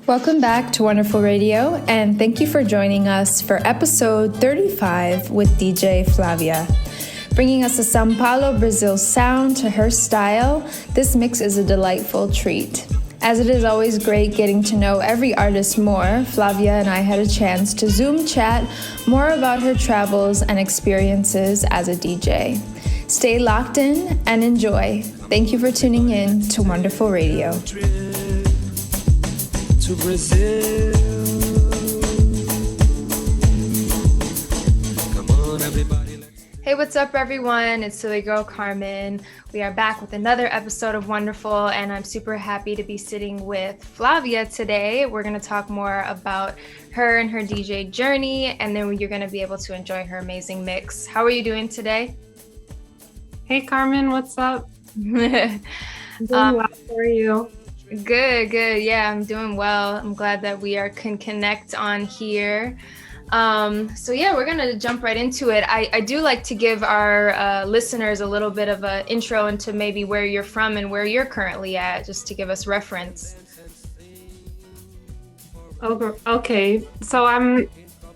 Welcome back to Wonderful Radio, and thank you for joining us for episode 35 with DJ Flavya. Bringing us a São Paulo, Brazil sound to her style, this mix is a delightful treat. As it is always great getting to know every artist more, Flavya and I had a chance to Zoom chat more about her travels and experiences as a DJ. Stay locked in and enjoy. Thank you for tuning in to Wonderful Radio. To Brazil. Come on, everybody. Hey, what's up, everyone? It's Silly Girl Carmen. We are back with another episode of Wonderful, and I'm super happy to be sitting with Flavya today. We're going to talk more about her and her DJ journey, and then you're going to be able to enjoy her amazing mix. How are you doing today? Hey, Carmen, what's up? Doing well. How are you? Good. Yeah, I'm doing well. I'm glad that we can connect on here. So yeah, we're gonna jump right into it. I do like to give our listeners a little bit of an intro into maybe where you're from and where you're currently at, just to give us reference. Okay, so I'm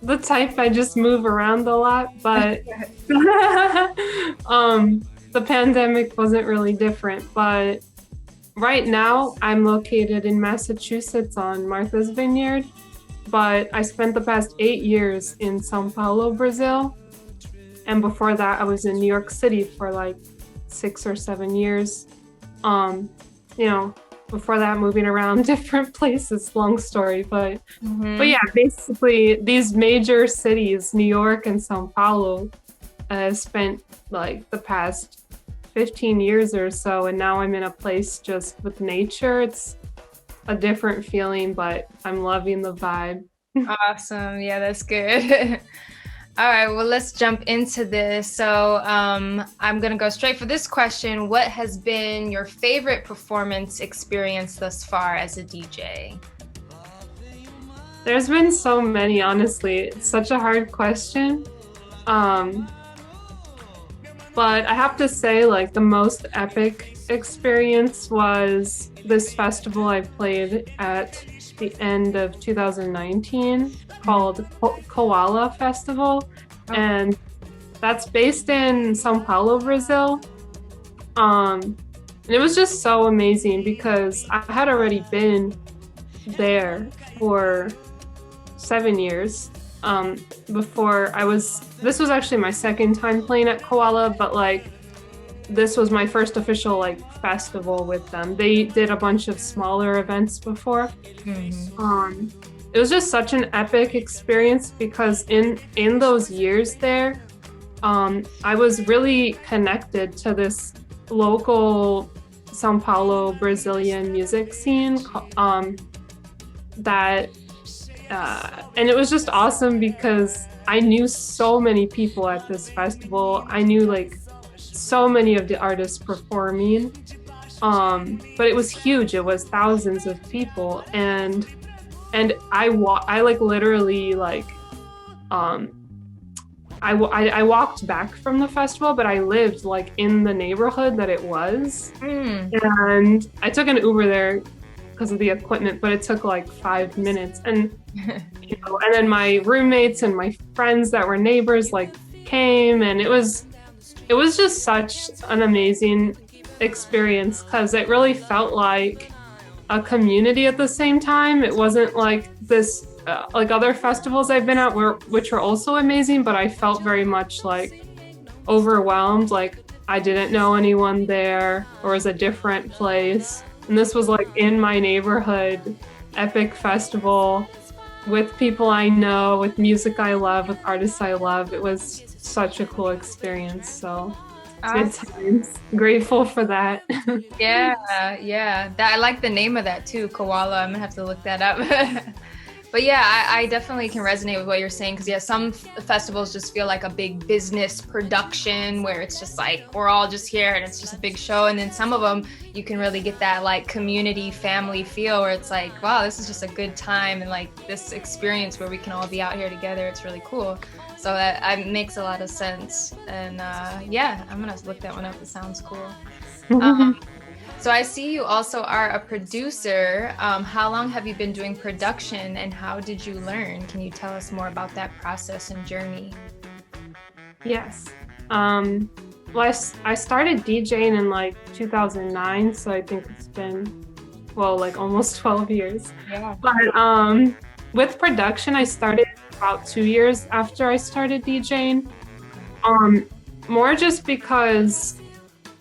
the type I just move around a lot, but the pandemic wasn't really different, but right now, I'm located in Massachusetts on Martha's Vineyard, but I spent the past 8 years in São Paulo, Brazil. And before that, I was in New York City for like 6 or 7 years. Before that, moving around different places, long story. But yeah, basically these major cities, New York and São Paulo, spent like the past 15 years or so, and now I'm in a place just with nature. It's a different feeling, but I'm loving the vibe. Awesome. Yeah, that's good. All right, well, let's jump into this. So I'm going to go straight for this question. What has been your favorite performance experience thus far as a DJ? There's been so many, honestly. It's such a hard question. But I have to say, like, the most epic experience was this festival I played at the end of 2019 called Koala Festival. Oh. And that's based in São Paulo, Brazil. And it was just so amazing because I had already been there for 7 years. Before this was actually my second time playing at Koala, but like this was my first official like festival with them. They did a bunch of smaller events before. It was just such an epic experience because in those years there, I was really connected to this local São Paulo Brazilian music scene and it was just awesome because I knew so many people at this festival. I knew like so many of the artists performing, but it was huge. It was thousands of people, and I literally like I walked back from the festival, but I lived like in the neighborhood that it was, and I took an Uber there because of the equipment, but it took like 5 minutes, and and then my roommates and my friends that were neighbors like came, and it was just such an amazing experience because it really felt like a community at the same time. It wasn't like this like other festivals I've been at which were also amazing, but I felt very much like overwhelmed, like I didn't know anyone there or was a different place. And this was like in my neighborhood, epic festival with people I know, with music I love, with artists I love. It was such a cool experience. So awesome. Good times. Grateful for that. Yeah. I like the name of that too, Koala. I'm gonna have to look that up. But yeah, I definitely can resonate with what you're saying because yeah, some festivals just feel like a big business production where it's just like we're all just here and it's just a big show, and then some of them you can really get that like community family feel where it's like, wow, this is just a good time and like this experience where we can all be out here together. It's really cool. So that makes a lot of sense. And yeah, I'm gonna look that one up. It sounds cool. So I see you also are a producer. How long have you been doing production and how did you learn? Can you tell us more about that process and journey? Yes. Well, I started DJing in like 2009, so I think it's been, well, like almost 12 years. Yeah. But with production, I started about 2 years after I started DJing. More just because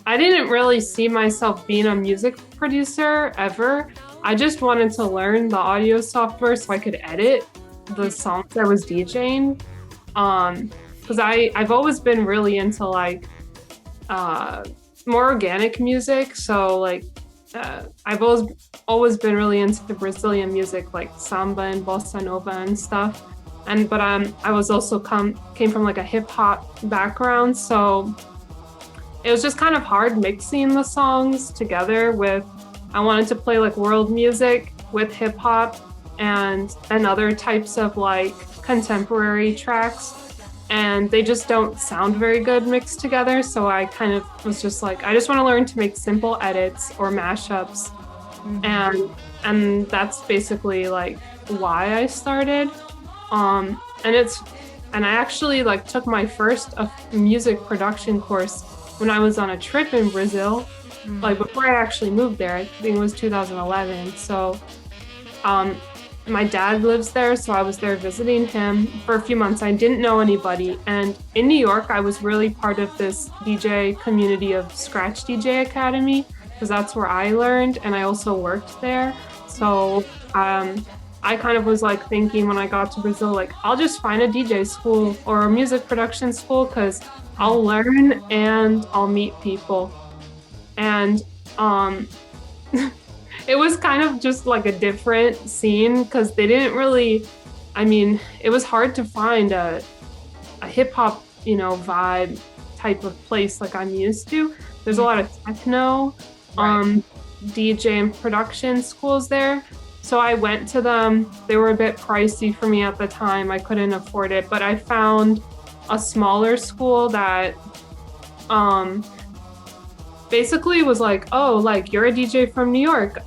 I didn't really see myself being a music producer ever. I just wanted to learn the audio software so I could edit the songs I was DJing. Because I've always been really into like more organic music. So like I've always been really into the Brazilian music, like samba and bossa nova and stuff. But I was also came from like a hip hop background, so it was just kind of hard mixing the songs together with, I wanted to play like world music with hip hop and other types of like contemporary tracks. And they just don't sound very good mixed together. So I kind of was just like, I just want to learn to make simple edits or mashups. Mm-hmm. And that's basically like why I started. And I actually like took my first music production course when I was on a trip in Brazil, like before I actually moved there. I think it was 2011. So my dad lives there, so I was there visiting him for a few months. I didn't know anybody. And in New York, I was really part of this DJ community of Scratch DJ Academy, because that's where I learned, and I also worked there. So I kind of was like thinking when I got to Brazil, like, I'll just find a DJ school or a music production school because I'll learn and I'll meet people. And it was kind of just like a different scene because they didn't really, I mean, it was hard to find a hip hop, vibe type of place like I'm used to. There's a lot of techno, DJ and production schools there. So I went to them. They were a bit pricey for me at the time. I couldn't afford it, but I found a smaller school that basically was like, oh, like you're a DJ from New York.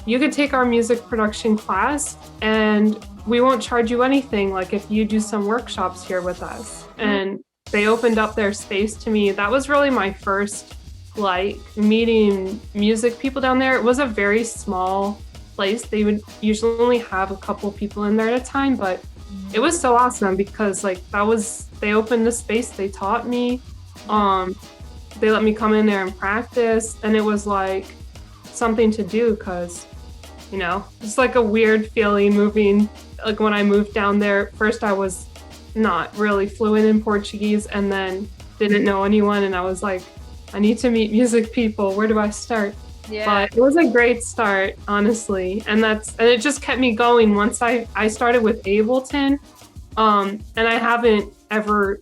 You could take our music production class and we won't charge you anything, like if you do some workshops here with us. And they opened up their space to me. That was really my first like meeting music people down there. It was a very small place. They would usually only have a couple people in there at a time, but it was so awesome because like they opened the space, they taught me, they let me come in there and practice, and it was like something to do because, it's like a weird feeling moving. Like when I moved down there, first I was not really fluent in Portuguese and then didn't know anyone, and I was like, I need to meet music people. Where do I start? Yeah. But it was a great start, honestly. And it just kept me going once I started with Ableton. And I haven't ever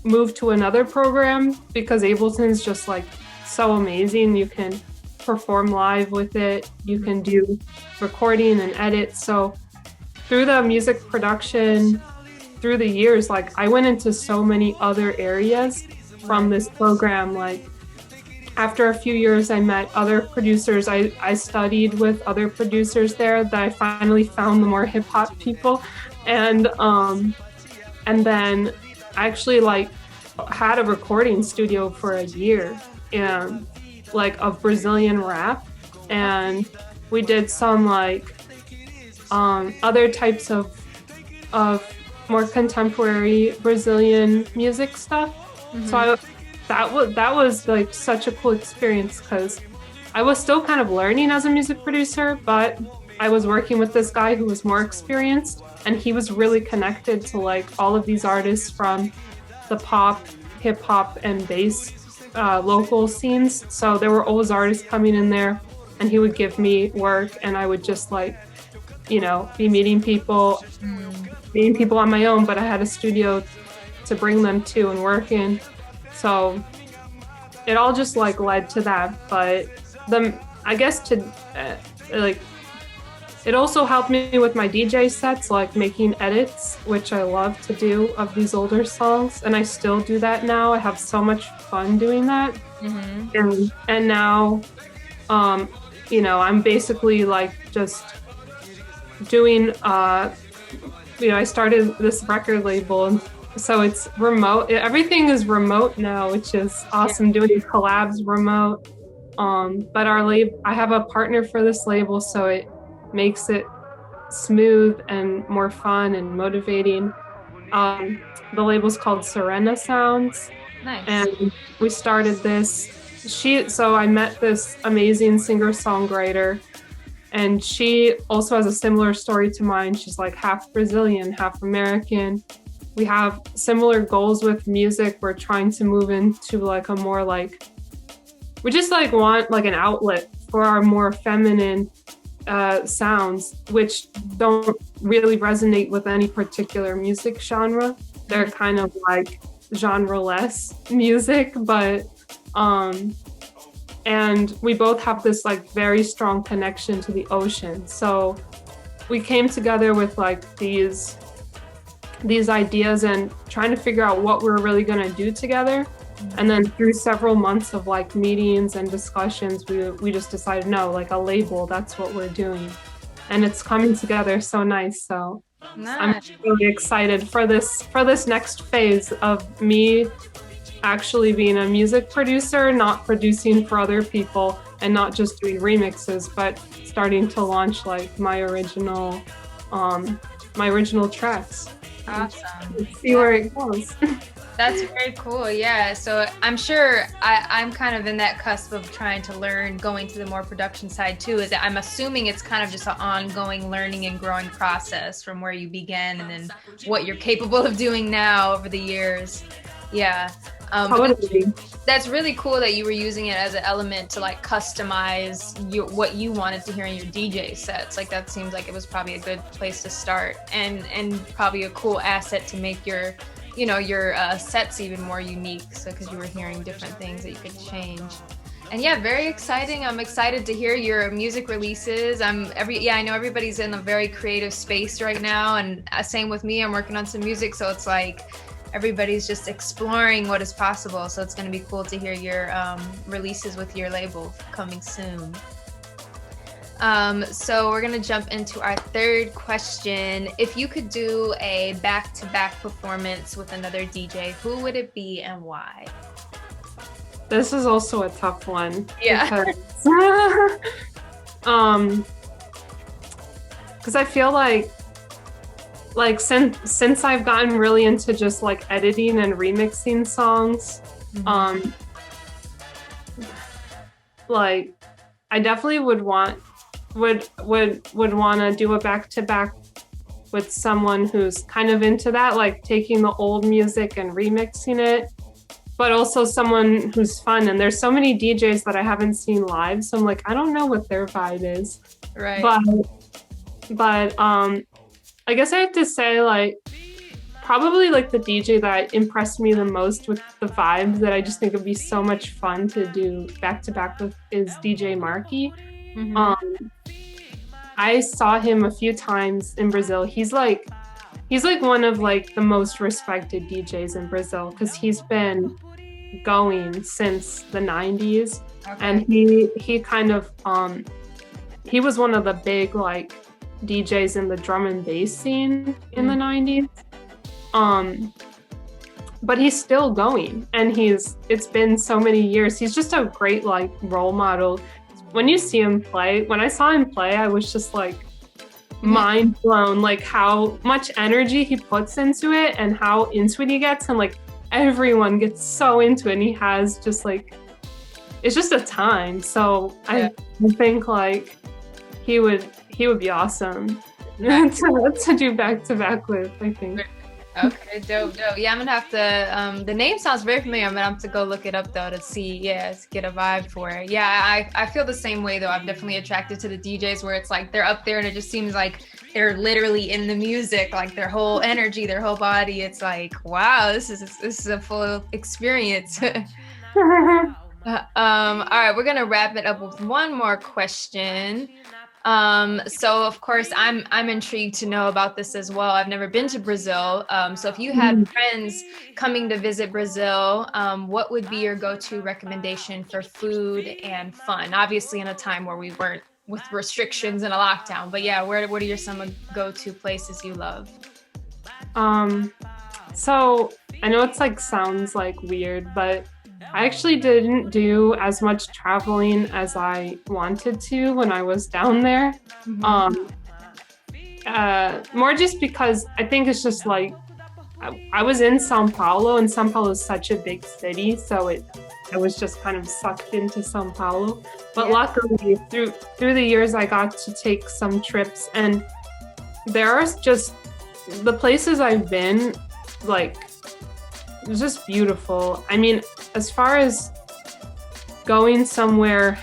moved to another program because Ableton's just like so amazing. You can perform live with it. You can do recording and edit. So through the music production, through the years, like I went into so many other areas from this program. Like after a few years, I met other producers. I studied with other producers there that I finally found the more hip hop people. And then I actually like had a recording studio for a year and like of Brazilian rap. And we did some like other types of more contemporary Brazilian music stuff. Mm-hmm. So that was like such a cool experience because I was still kind of learning as a music producer, but I was working with this guy who was more experienced, and he was really connected to like all of these artists from the pop, hip hop, and bass local scenes. So there were always artists coming in there, and he would give me work, and I would just like, be meeting people on my own, but I had a studio to bring them to and work in. So it all just like led to that. But I guess it also helped me with my DJ sets, like making edits, which I love to do of these older songs. And I still do that now. I have so much fun doing that. And now, I'm basically like just doing, I started this record label, and so it's remote. Everything is remote now, which is awesome. Doing collabs remote. But I have a partner for this label, so it makes it smooth and more fun and motivating. The label's called Serena Sounds. Nice. And we started this. So I met this amazing singer-songwriter, and she also has a similar story to mine. She's like half Brazilian, half American. We have similar goals with music. We're trying to move into like a more like, we just like want like an outlet for our more feminine sounds, which don't really resonate with any particular music genre. They're kind of like genre-less music, but and we both have this like very strong connection to the ocean. So we came together with like these ideas and trying to figure out what we're really going to do together. And then through several months of like meetings and discussions, we just decided, no, like a label, that's what we're doing. And it's coming together so nice. So nice. I'm really excited for this next phase of me actually being a music producer, not producing for other people and not just doing remixes, but starting to launch like my original tracks. Awesome. Let's see where it goes. That's very cool. Yeah. So I'm sure I'm kind of in that cusp of trying to learn, going to the more production side too. Is that I'm assuming it's kind of just an ongoing learning and growing process from where you began and then what you're capable of doing now over the years. Yeah. That's really cool that you were using it as an element to like customize what you wanted to hear in your DJ sets. Like that seems like it was probably a good place to start and probably a cool asset to make your sets even more unique. So because you were hearing different things that you could change. And yeah, very exciting. I'm excited to hear your music releases. I know everybody's in a very creative space right now, and same with me. I'm working on some music, so it's like everybody's just exploring what is possible. So it's going to be cool to hear your releases with your label coming soon. So we're going to jump into our third question. If you could do a back-to-back performance with another DJ, who would it be and why? This is also a tough one. Yeah. Because I feel like since I've gotten really into just like editing and remixing songs, like I definitely would want to do a back-to-back with someone who's kind of into that, like taking the old music and remixing it, but also someone who's fun. And there's so many DJs that I haven't seen live, so I'm like, I don't know what their vibe is. Right. But I guess I have to say, like, probably like the DJ that impressed me the most with the vibe that I just think would be so much fun to do back to back with is DJ Marky. I saw him a few times in Brazil. He's like one of like the most respected DJs in Brazil because he's been going since the 90s. Okay. And he kind of he was one of the big like DJs in the drum and bass scene in the 90s. But he's still going, and it's been so many years. He's just a great like role model. When you see him play, when I saw him play, I was just like mind blown, like how much energy he puts into it and how into it he gets, and like everyone gets so into it, and he has just like, it's just a time. So I think like he would be awesome to do back to back with, I think. Okay, dope. Yeah, I'm gonna have to, the name sounds very familiar. I'm gonna have to go look it up though to get a vibe for it. Yeah, I feel the same way though. I'm definitely attracted to the DJs where it's like they're up there and it just seems like they're literally in the music, like their whole energy, their whole body. It's like, wow, this is a full experience. All right, we're gonna wrap it up with one more question. So of course I'm intrigued to know about this as well. I've never been to Brazil. So if you had friends coming to visit Brazil, what would be your go-to recommendation for food and fun? Obviously in a time where we weren't with restrictions and a lockdown, but yeah, what are your some go-to places you love? So I know it's like sounds like weird, but I actually didn't do as much traveling as I wanted to when I was down there. More just because I think it's just like I was in Sao Paulo, and Sao Paulo is such a big city, so I was just kind of sucked into Sao Paulo. But luckily, through the years, I got to take some trips, and there are just the places I've been, like, it's just beautiful. I mean, as far as going somewhere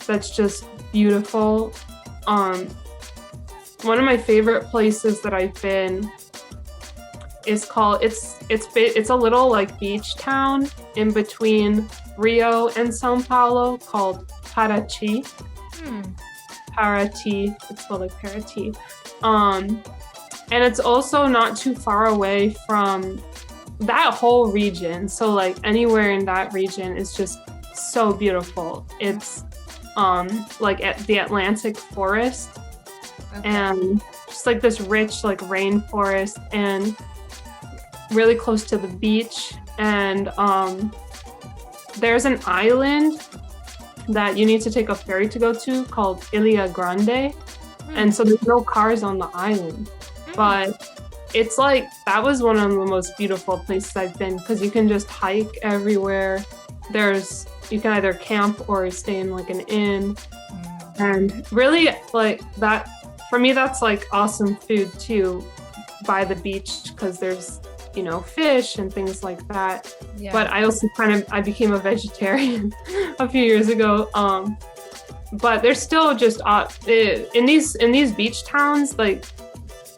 that's just beautiful, one of my favorite places that I've been is called it's a little like beach town in between Rio and São Paulo called Paraty. Paraty, it's spelled like Paraty. And it's also not too far away from that whole region. So like anywhere in that region is just so beautiful. It's like at the Atlantic forest, and just like this rich like rainforest, and really close to the beach. And there's an island that you need to take a ferry to go to called Ilha Grande. And so there's no cars on the island, but it's like, that was one of the most beautiful places I've been, because you can just hike everywhere. You can either camp or stay in like an inn. And really like that, for me, that's like awesome food too, by the beach, because there's, you know, fish and things like that. Yeah. But I also I became a vegetarian a few years ago. But there's still just in these beach towns, like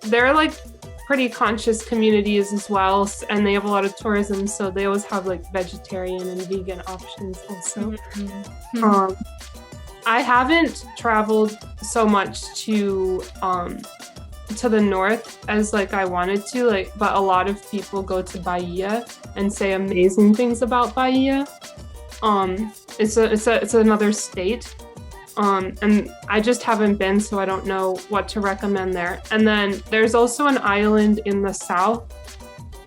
they're like pretty conscious communities as well, and they have a lot of tourism, so they always have like vegetarian and vegan options also. I haven't traveled so much to the north as like I wanted to, like, but a lot of people go to Bahia and say amazing things about Bahia. It's another state. And I just haven't been, so I don't know what to recommend there. And then there's also an island in the south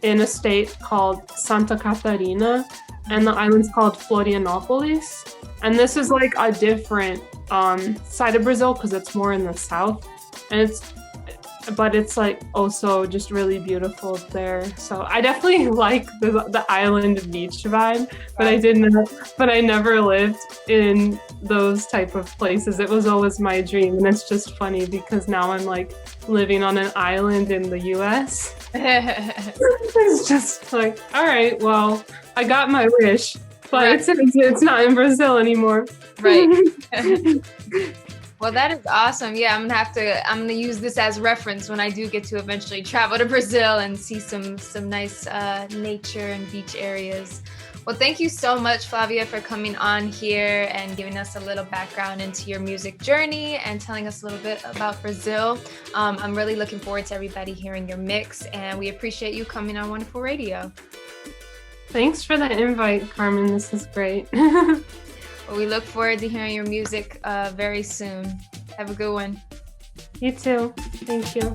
in a state called Santa Catarina, and the island's called Florianopolis. And this is like a different side of Brazil because it's more in the south, and but it's like also just really beautiful there. So I definitely like the island beach vibe, but I never lived in those type of places. It was always my dream, and it's just funny because now I'm like living on an island in the US. It's just like, all right, well, I got my wish, but it's not in Brazil anymore. Right. Well, that is awesome. Yeah, I'm gonna use this as reference when I do get to eventually travel to Brazil and see some nice nature and beach areas. Well, thank you so much, Flavya, for coming on here and giving us a little background into your music journey and telling us a little bit about Brazil. I'm really looking forward to everybody hearing your mix, and we appreciate you coming on Wonderful Radio. Thanks for the invite, Carmen. This is great. Well, we look forward to hearing your music very soon. Have a good one. You too. Thank you.